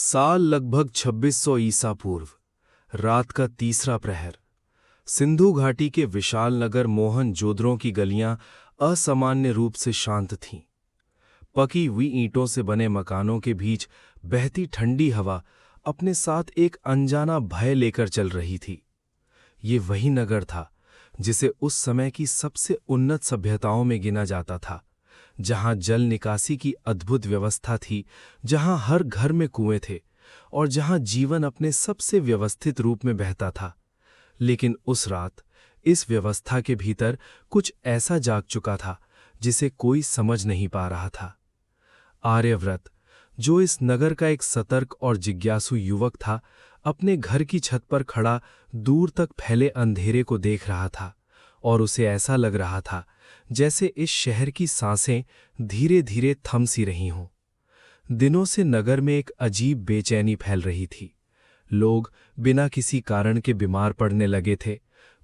साल लगभग 2600 ईसा पूर्व, रात का तीसरा प्रहर। सिंधु घाटी के विशाल नगर मोहनजोदड़ो की गलियां असामान्य रूप से शांत थीं। पकी हुई ईंटों से बने मकानों के बीच बहती ठंडी हवा अपने साथ एक अनजाना भय लेकर चल रही थी। ये वही नगर था जिसे उस समय की सबसे उन्नत सभ्यताओं में गिना जाता था, जहां जल निकासी की अद्भुत व्यवस्था थी, जहां हर घर में कुएं थे और जहां जीवन अपने सबसे व्यवस्थित रूप में बहता था। लेकिन उस रात इस व्यवस्था के भीतर कुछ ऐसा जाग चुका था जिसे कोई समझ नहीं पा रहा था। आर्यव्रत, जो इस नगर का एक सतर्क और जिज्ञासु युवक था, अपने घर की छत पर खड़ा दूर तक फैले अंधेरे को देख रहा था और उसे ऐसा लग रहा था जैसे इस शहर की सांसें धीरे धीरे थम सी रही हों। दिनों से नगर में एक अजीब बेचैनी फैल रही थी। लोग बिना किसी कारण के बीमार पड़ने लगे थे।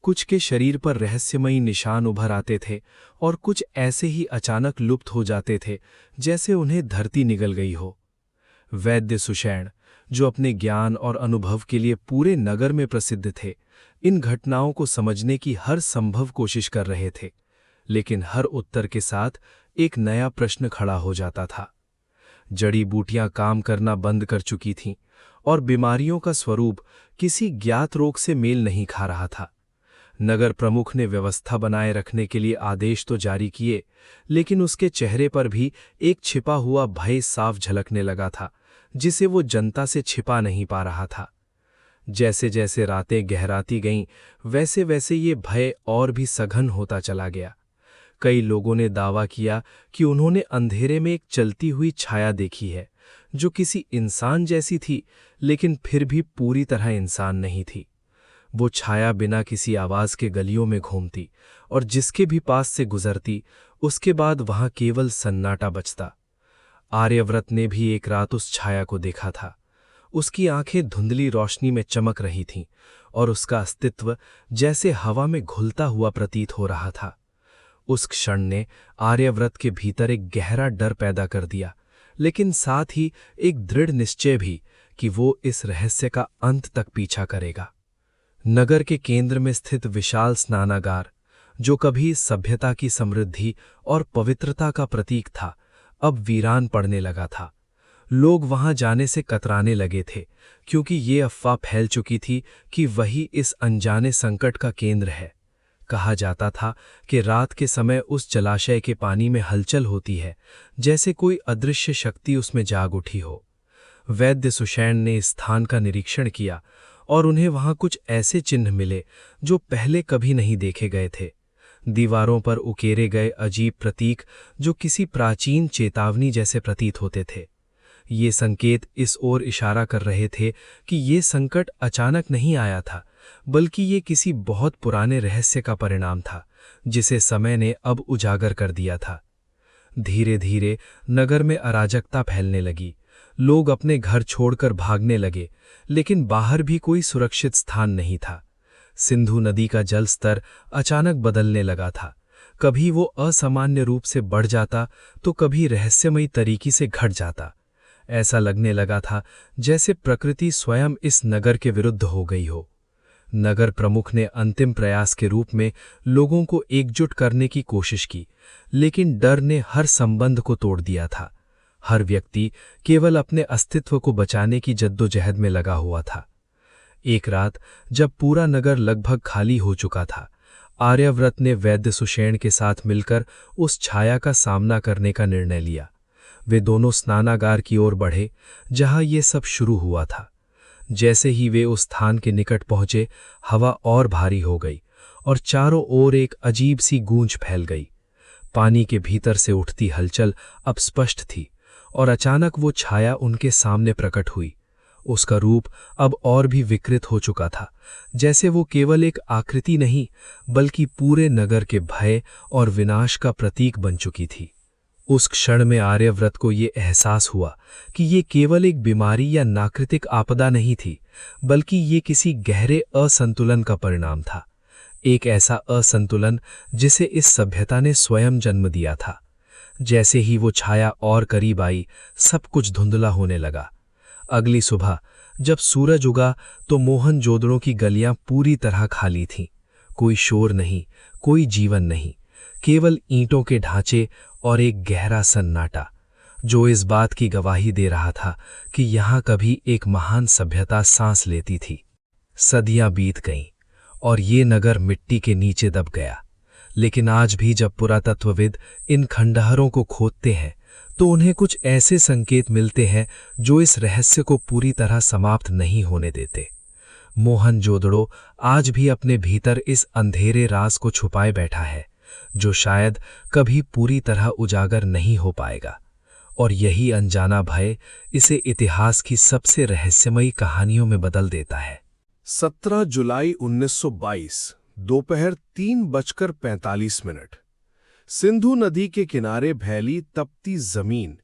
कुछ के शरीर पर रहस्यमयी निशान उभर आते थे और कुछ ऐसे ही अचानक लुप्त हो जाते थे जैसे उन्हें धरती निगल गई हो। वैद्य सुषैण, जो अपने ज्ञान और अनुभव के लिए पूरे नगर में प्रसिद्ध थे, इन घटनाओं को समझने की हर संभव कोशिश कर रहे थे, लेकिन हर उत्तर के साथ एक नया प्रश्न खड़ा हो जाता था। जड़ी बूटियां काम करना बंद कर चुकी थीं और बीमारियों का स्वरूप किसी ज्ञात रोग से मेल नहीं खा रहा था। नगर प्रमुख ने व्यवस्था बनाए रखने के लिए आदेश तो जारी किए, लेकिन उसके चेहरे पर भी एक छिपा हुआ भय साफ झलकने लगा था, जिसे वो जनता से छिपा नहीं पा रहा था। जैसे जैसे रातें गहराती गईं, वैसे वैसे ये भय और भी सघन होता चला गया। कई लोगों ने दावा किया कि उन्होंने अंधेरे में एक चलती हुई छाया देखी है, जो किसी इंसान जैसी थी, लेकिन फिर भी पूरी तरह इंसान नहीं थी। वो छाया बिना किसी आवाज के गलियों में घूमती और जिसके भी पास से गुजरती, उसके बाद वहां केवल सन्नाटा बचता। आर्यव्रत ने भी एक रात उस छाया को देखा था। उसकी आंखें धुंधली रोशनी में चमक रही थीं और उसका अस्तित्व जैसे हवा में घुलता हुआ प्रतीत हो रहा था। उस क्षण ने आर्यव्रत के भीतर एक गहरा डर पैदा कर दिया, लेकिन साथ ही एक दृढ़ निश्चय भी कि वो इस रहस्य का अंत तक पीछा करेगा। नगर के केंद्र में स्थित विशाल स्नानागार, जो कभी सभ्यता की समृद्धि और पवित्रता का प्रतीक था, अब वीरान पड़ने लगा था। लोग वहां जाने से कतराने लगे थे, क्योंकि ये अफवाह फैल चुकी थी कि वही इस अनजाने संकट का केंद्र है। कहा जाता था कि रात के समय उस जलाशय के पानी में हलचल होती है, जैसे कोई अदृश्य शक्ति उसमें जाग उठी हो। वैद्य सुषैण ने इस स्थान का निरीक्षण किया और उन्हें वहां कुछ ऐसे चिन्ह मिले जो पहले कभी नहीं देखे गए थे। दीवारों पर उकेरे गए अजीब प्रतीक, जो किसी प्राचीन चेतावनी जैसे प्रतीत होते थे। ये संकेत इस ओर इशारा कर रहे थे कि ये संकट अचानक नहीं आया था, बल्कि ये किसी बहुत पुराने रहस्य का परिणाम था, जिसे समय ने अब उजागर कर दिया था। धीरे धीरे नगर में अराजकता फैलने लगी। लोग अपने घर छोड़कर भागने लगे, लेकिन बाहर भी कोई सुरक्षित स्थान नहीं था। सिंधु नदी का जल स्तर अचानक बदलने लगा था। कभी वो असामान्य रूप से बढ़ जाता, तो कभी रहस्यमयी तरीके से घट जाता। ऐसा लगने लगा था जैसे प्रकृति स्वयं इस नगर के विरुद्ध हो गई हो। नगर प्रमुख ने अंतिम प्रयास के रूप में लोगों को एकजुट करने की कोशिश की, लेकिन डर ने हर संबंध को तोड़ दिया था। हर व्यक्ति केवल अपने अस्तित्व को बचाने की जद्दोजहद में लगा हुआ था। एक रात जब पूरा नगर लगभग खाली हो चुका था, आर्यव्रत ने वैद्य सुषैण के साथ मिलकर उस छाया का सामना करने का निर्णय लिया। वे दोनों स्नानागार की ओर बढ़े, जहां ये सब शुरू हुआ था। जैसे ही वे उस स्थान के निकट पहुंचे, हवा और भारी हो गई और चारों ओर एक अजीब सी गूंज फैल गई। पानी के भीतर से उठती हलचल अब स्पष्ट थी और अचानक वो छाया उनके सामने प्रकट हुई। उसका रूप अब और भी विकृत हो चुका था, जैसे वो केवल एक आकृति नहीं, बल्कि पूरे नगर के भय और विनाश का प्रतीक बन चुकी थी। उस क्षण में आर्यव्रत को ये एहसास हुआ कि ये केवल एक बीमारी या नाकृतिक आपदा नहीं थी, बल्कि ये किसी गहरे असंतुलन का परिणाम था। एक ऐसा असंतुलन जिसे इस सभ्यता ने स्वयं जन्म दिया था। जैसे ही वो छाया और करीब आई, सब कुछ धुंधला होने लगा। अगली सुबह जब सूरज उगा तो मोहनजोदड़ो की गलियां पूरी तरह खाली थीं। कोई शोर नहीं, कोई जीवन नहीं, केवल ईंटों के ढांचे और एक गहरा सन्नाटा जो इस बात की गवाही दे रहा था कि यहाँ कभी एक महान सभ्यता सांस लेती थी। सदियां बीत गईं और ये नगर मिट्टी के नीचे दब गया, लेकिन आज भी जब पुरातत्वविद इन खंडहरों को खोदते हैं तो उन्हें कुछ ऐसे संकेत मिलते हैं जो इस रहस्य को पूरी तरह समाप्त नहीं होने देते। मोहनजोदड़ो आज भी अपने भीतर इस अंधेरे राज को छुपाए बैठा है जो शायद कभी पूरी तरह उजागर नहीं हो पाएगा, और यही अनजाना भय इसे इतिहास की सबसे रहस्यमयी कहानियों में बदल देता है। 17 जुलाई 1922 दोपहर 3:45। सिंधु नदी के किनारे फैली तपती जमीन,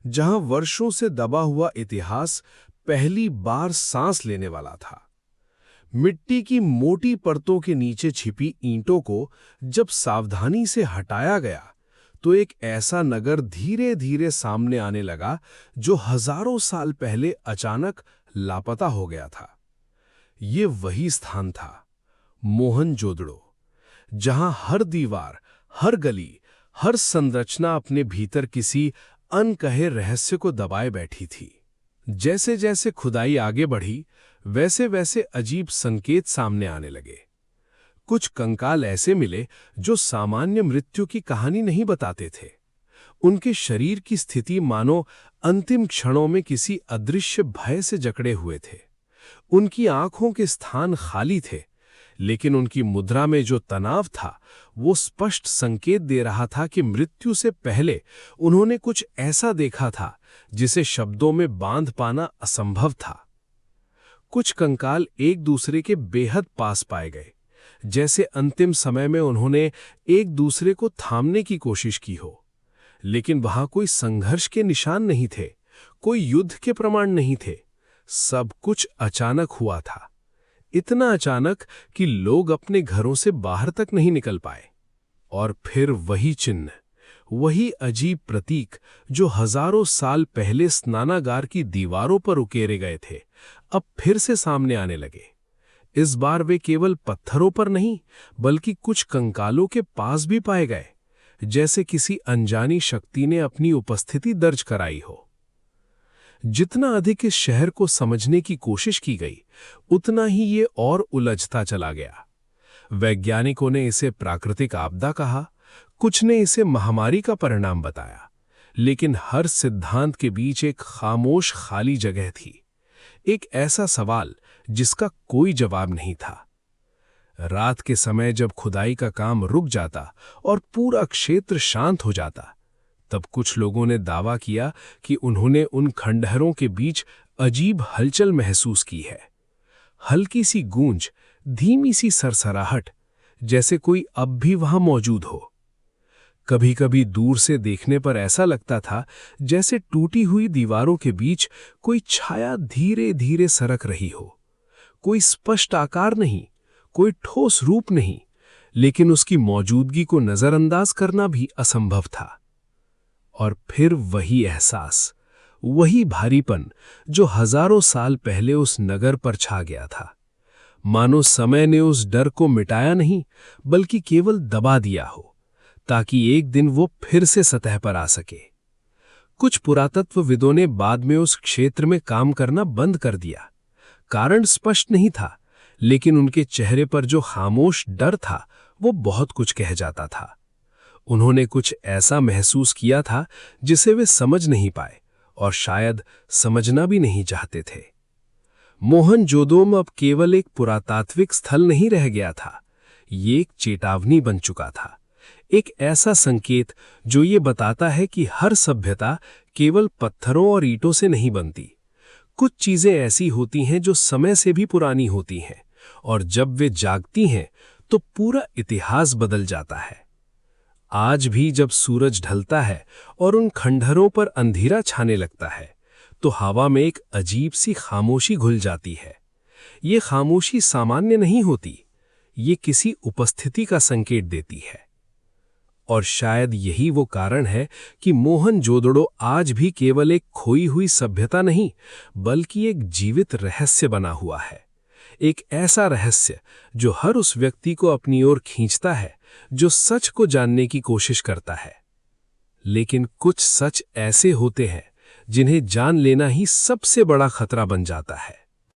जहां वर्षों से दबा हुआ इतिहास पहली बार सांस लेने वाला था। मिट्टी की मोटी परतों के नीचे छिपी ईंटों को जब सावधानी से हटाया गया तो एक ऐसा नगर धीरे धीरे सामने आने लगा जो हजारों साल पहले अचानक लापता हो गया था। ये वही स्थान था, मोहनजोदड़ो, जहां हर दीवार, हर गली, हर संरचना अपने भीतर किसी अनकहे रहस्य को दबाए बैठी थी। जैसे जैसे खुदाई आगे बढ़ी वैसे वैसे अजीब संकेत सामने आने लगे। कुछ कंकाल ऐसे मिले जो सामान्य मृत्यु की कहानी नहीं बताते थे। उनके शरीर की स्थिति मानो अंतिम क्षणों में किसी अदृश्य भय से जकड़े हुए थे। उनकी आंखों के स्थान खाली थे, लेकिन उनकी मुद्रा में जो तनाव था वो स्पष्ट संकेत दे रहा था कि मृत्यु से पहले उन्होंने कुछ ऐसा देखा था जिसे शब्दों में बांध पाना असंभव था। कुछ कंकाल एक दूसरे के बेहद पास पाए गए, जैसे अंतिम समय में उन्होंने एक दूसरे को थामने की कोशिश की हो, लेकिन वहां कोई संघर्ष के निशान नहीं थे, कोई युद्ध के प्रमाण नहीं थे। सब कुछ अचानक हुआ था, इतना अचानक कि लोग अपने घरों से बाहर तक नहीं निकल पाए। और फिर वही चिन्ह, वही अजीब प्रतीक जो हजारों साल पहले स्नानागार की दीवारों पर उकेरे गए थे, अब फिर से सामने आने लगे। इस बार वे केवल पत्थरों पर नहीं बल्कि कुछ कंकालों के पास भी पाए गए, जैसे किसी अनजानी शक्ति ने अपनी उपस्थिति दर्ज कराई हो। जितना अधिक इस शहर को समझने की कोशिश की गई, उतना ही ये और उलझता चला गया। वैज्ञानिकों ने इसे प्राकृतिक आपदा कहा, कुछ ने इसे महामारी का परिणाम बताया, लेकिन हर सिद्धांत के बीच एक खामोश खाली जगह थी, एक ऐसा सवाल जिसका कोई जवाब नहीं था। रात के समय जब खुदाई का काम रुक जाता और पूरा क्षेत्र शांत हो जाता, तब कुछ लोगों ने दावा किया कि उन्होंने उन खंडहरों के बीच अजीब हलचल महसूस की है। हल्की सी गूंज, धीमी सी सरसराहट, जैसे कोई अब भी वहां मौजूद हो। कभी कभी दूर से देखने पर ऐसा लगता था जैसे टूटी हुई दीवारों के बीच कोई छाया धीरे धीरे सरक रही हो। कोई स्पष्ट आकार नहीं, कोई ठोस रूप नहीं, लेकिन उसकी मौजूदगी को नजरअंदाज करना भी असंभव था। और फिर वही एहसास, वही भारीपन जो हजारों साल पहले उस नगर पर छा गया था। मानो समय ने उस डर को मिटाया नहीं बल्कि केवल दबा दिया हो, ताकि एक दिन वो फिर से सतह पर आ सके। कुछ पुरातत्वविदों ने बाद में उस क्षेत्र में काम करना बंद कर दिया। कारण स्पष्ट नहीं था, लेकिन उनके चेहरे पर जो खामोश डर था वो बहुत कुछ कह जाता था। उन्होंने कुछ ऐसा महसूस किया था जिसे वे समझ नहीं पाए और शायद समझना भी नहीं चाहते थे। मोहनजोदड़ो अब केवल एक पुरातात्विक स्थल नहीं रह गया था, ये एक चेतावनी बन चुका था, एक ऐसा संकेत जो ये बताता है कि हर सभ्यता केवल पत्थरों और ईंटों से नहीं बनती। कुछ चीजें ऐसी होती हैं जो समय से भी पुरानी होती हैं, और जब वे जागती हैं तो पूरा इतिहास बदल जाता है। आज भी जब सूरज ढलता है और उन खंडहरों पर अंधेरा छाने लगता है, तो हवा में एक अजीब सी खामोशी घुल जाती है। ये खामोशी सामान्य नहीं होती, ये किसी उपस्थिति का संकेत देती है। और शायद यही वो कारण है कि मोहनजोदड़ो आज भी केवल एक खोई हुई सभ्यता नहीं, बल्कि एक जीवित रहस्य बना हुआ है। एक ऐसा रहस्य जो हर उस व्यक्ति को अपनी ओर खींचता है जो सच को जानने की कोशिश करता है। लेकिन कुछ सच ऐसे होते हैं जिन्हें जान लेना ही सबसे बड़ा खतरा बन जाता है।